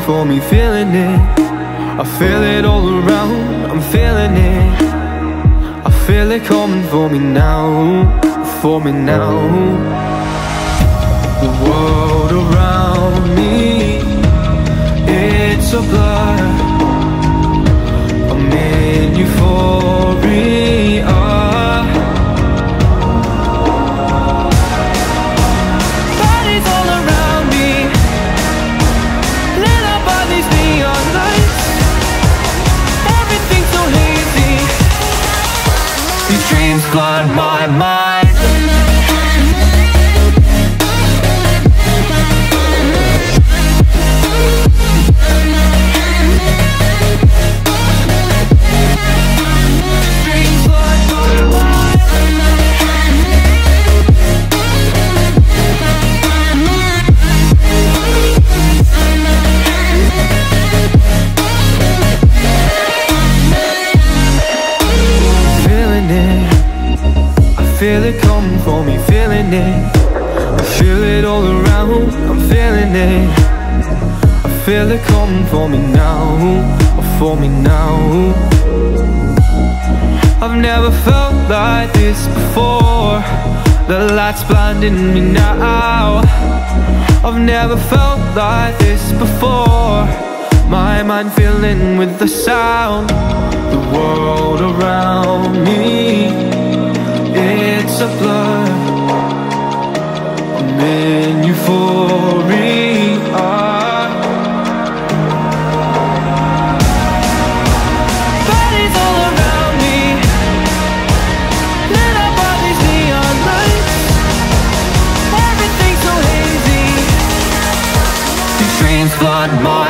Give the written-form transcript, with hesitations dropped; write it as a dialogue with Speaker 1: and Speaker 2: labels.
Speaker 1: for me, feeling it. I feel it all around, I'm feeling it. I feel it coming for me now, for me now. The world around me, it's a blur. I'm in euphoria. Bodies all around me, lit up by these neon lights. Everything's so hazy, these dreams flood my mind. Feel it coming for me, feeling it. I feel it all around, I'm feeling it. I feel it coming for me now, for me now. I've never felt like this before. The light's blinding me now. I've never felt like this before. My mind filling with the sound. The world around me, it's a blur. I'm in euphoria. Bodies all around me, lit up by these neon lights. Everything's so hazy, these dreams flood my